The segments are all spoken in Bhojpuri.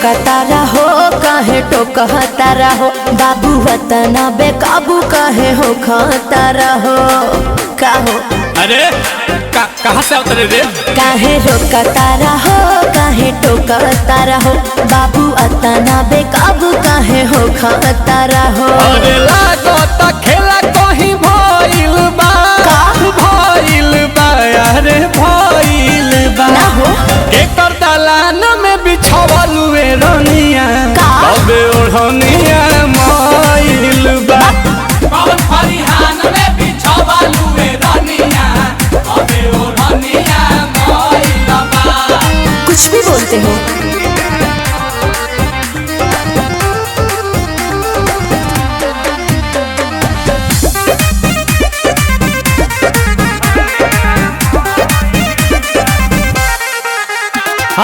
रोकतारा हो काहे टोकतारा हो बाबू वतना बेकाबू काहे हो खतारा हो का हो अरे कहाँ से उतरे रे? काहे रोकतारा हो काहे टोकतारा हो बाबू वतना बेकाबू काहे हो खतारा हो। अरे लागत खेला कहीं भइल बा अरे भइल बा ना हो एकर दलान में बिछावल वे रनिया तबे ओढ़निया मइल बा कौन फरिहान में बिछावल वे रनिया तबे ओढ़निया मइल बा। कुछ भी बोलते हो।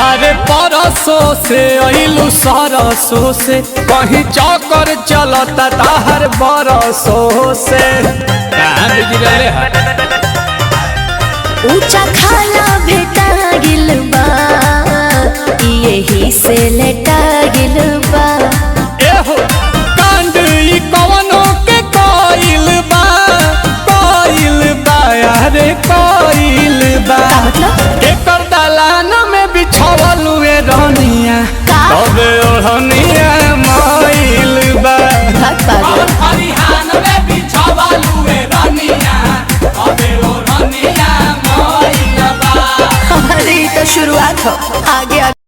अरे परसों से अइलू सरसों से कहीं चौकर चलता ताहर बरसों से ऊंचा खाला भेटा गिल बा यही से लेटा गिल बा एहो कांड ई कवनो के कोइल बा अरे कोइल बा मतलब एकर दलान में बिछावल वे रनिया तबे ओढ़निया मइल बा भाग पागल फरिहान में बिछावल वे रनिया तबे ओढ़निया मइल बा। अरे तो शुरुआत हो।